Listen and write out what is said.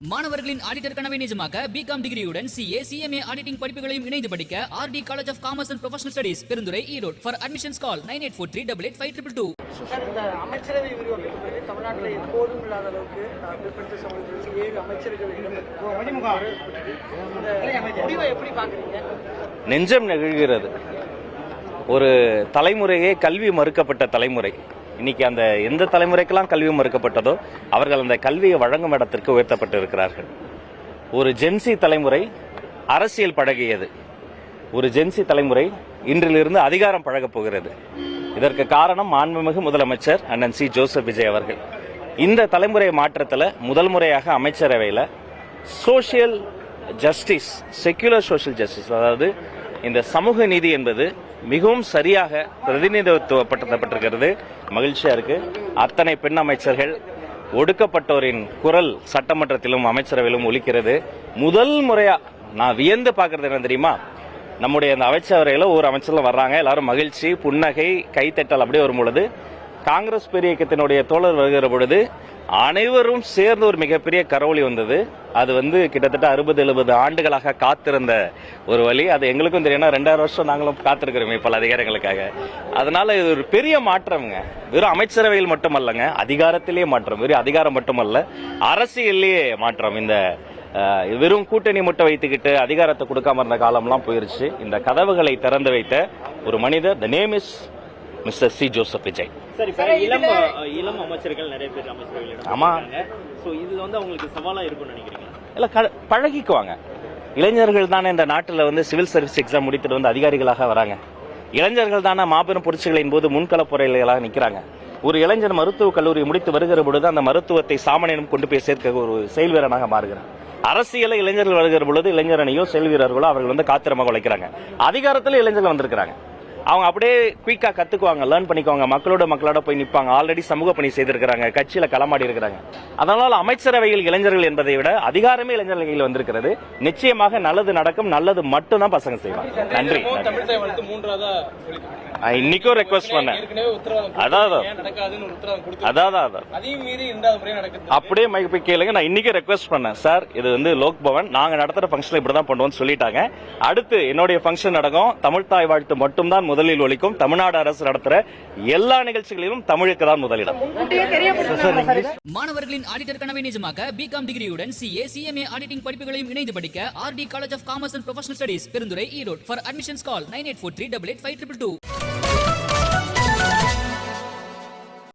மாணவர்களின் ஆடிட்டர் கனவை நிஜமாக்க பிகாம் டிகிரியுடன் சிஏ சிஎம்ஏ ஆடிட்டிங் படிப்புகளையும் இணைந்து படிக்க RT college of commerce and professional studies Perundurai Erode. For admissions call 9843885222. இந்த அமைச்சரவை விரிவாக்கத்துக்கு பிறகு தமிழ்நாட்டில் எப்போதும் இல்லாத அளவுக்கு பிற்படுத்த சமூகத்திற்கு 7 அமைச்சர்கள் முடிவை எப்படி பாக்குறீங்க? நெஞ்சம் நெகிழ்கிறது. ஒரு தலைமுறையே கல்வி மறுக்கப்பட்ட தலைமுறை. இன்னைக்கு அந்த எந்த தலைமுறைக்கெல்லாம் கல்வி மறுக்கப்பட்டதோ அவர்கள் அந்த கல்வியை வழங்கும் இடத்திற்கு உயர்த்தப்பட்டு இருக்கிறார்கள். ஒரு ஜென்சி தலைமுறை அரசியல் பழகியது. ஒரு ஜென்சி தலைமுறை இன்றிலிருந்து அதிகாரம் பழகப் போகிறது. இதற்கு காரணம் மாண்புமிகு முதலமைச்சர் அண்ணன் சி ஜோசப் விஜய் அவர்கள். இந்த தலைமுறை மாற்றத்தில் முதல் முறையாக அமைச்சரவையில் social justice, secular social justice, அதாவது இந்த சமூக நீதி என்பது மிகவும் சரியாக பிரதிநிதித்துவப்படுத்தப்பட்டிருக்கிறது. மகிழ்ச்சியா இருக்கு. அத்தனை பெண் அமைச்சர்கள், ஒடுக்கப்பட்டோரின் குரல் சட்டமன்றத்திலும் அமைச்சரவையிலும் ஒலிக்கிறது. முதல் முறையா நான் வியந்து பார்க்கறது என்ன தெரியுமா, நம்முடைய அந்த அமைச்சரவையில் ஒரு அமைச்சர்கள் வர்றாங்க, எல்லாரும் மகிழ்ச்சி, புன்னகை, கைத்தட்டல் அப்படியே வரும் பொழுது, காங்கிரஸ் பெரிய இயக்கத்தினுடைய தோழர் வருகிற பொழுது அனைவரும் சேர்ந்து ஒரு மிகப்பெரிய கரவொலி வந்தது. அது கிட்டத்தட்ட 60-70 ஆண்டுகளாக காத்திருந்த ஒரு வழி. அது எங்களுக்கும் தெரியும். 2000 வருஷம் நாங்களும் காத்திருக்கிறோமே பல அதிகாரங்களுக்காக. அதனால இது ஒரு பெரிய மாற்றம்ங்க. வெறும் அமைச்சரவையில் மட்டுமல்லங்க, அதிகாரத்திலேயே மாற்றம். வெறும் அதிகாரம் மட்டுமல்ல, அரசியலிலேயே மாற்றம். இந்த வெறும் கூட்டணி முட்டை வைத்துக்கிட்டு அதிகாரத்தை கொடுக்காம இருந்த காலம்லாம் போயிருச்சு. இந்த கதவுகளை திறந்து வைத்த ஒரு மனிதர், the name is mister C Joseph Vijay. இளம் அமைச்சர்கள் நிறைய பேர் அமைச்சர்கள். ஆமா, இது அவங்களுக்கு சவாலா இருக்கும்னு நினைக்கிறீங்க? இல்ல, பழகிக்குவாங்க. இளைஞர்கள் தானே இந்த நாட்டில் சிவில் சர்வீஸ் எக்ஸாம் முடித்துட்டு அதிகாரிகளாக வராங்க. இளைஞர்கள் தானே மாபெரும் புரட்சிகளின் போது முன்களப் போராளிகளாக நிற்கிறாங்க. ஒரு இளைஞர் மருத்துவக் கல்லூரி முடித்து வருகிற பொழுது அந்த மருத்துவத்தை சாமானியம் கொண்டு போய் சேர்க்க ஒரு செயல் வீரனாக மாறுகிறார். அரசியல இளைஞர்கள் வருகிற பொழுது இளைஞரணியோ செயல் வீரர்களோ அவர்கள் காத்திரமாக உழைக்கிறாங்க. அதிகாரத்தில் இளைஞர்கள் வந்திருக்கிறாங்க. அவங்க அப்படியே குயிக்கா கத்துக்குவாங்க, லேர்ன் பண்ணிக்குவாங்க, மக்களோட போய் நிற்பாங்க. ஆல்ரெடி சமூக பணி செய்திருக்கிறாங்க, கட்சியில களமாடி இருக்கிறாங்க. அதனால அமைச்சரவையில் இளைஞர்கள் என்பதை விட அதிகாரமே இளைஞர்கள் வந்திருக்கிறது. நிச்சயமாக நல்லது நடக்கும், நல்லது மட்டும்தான் பசங்க செய்வாங்க. நன்றி. இன்னைக்கும் ரெக்வஸ்ட் பண்ணேன். அப்படியே மைக் போய் கேளுங்க. நான் இன்னைக்கு ரெக்வஸ்ட் பண்ணேன், சார் இது லோக் பவன், நாங்க நடத்துற ஃபங்க்ஷன் இப்படிதான் பண்ணுவோம் சொல்லிட்டாங்க. அடுத்து என்னுடைய ஃபங்க்ஷன் நடக்கும். தமிழ் தாய் வாழ்த்து மட்டும்தான் முதலில் ஒலிக்கும். தமிழ்நாடு அரசு நடத்துற எல்லா நிகழ்ச்சிகளிலும் தமிழுக்கு தான் முதலிடம். மாணவர்களின் ஆடிட்டர் கனவை நிஜமாக்க பிகாம் டிகிரியுடன் சிஏ சிஎம்ஏ ஆடிட்டிங் படிப்புகளையும் இணைந்து படிக்க RT college of commerce and professional studies Perundurai Erode. For admissions call 9843885222.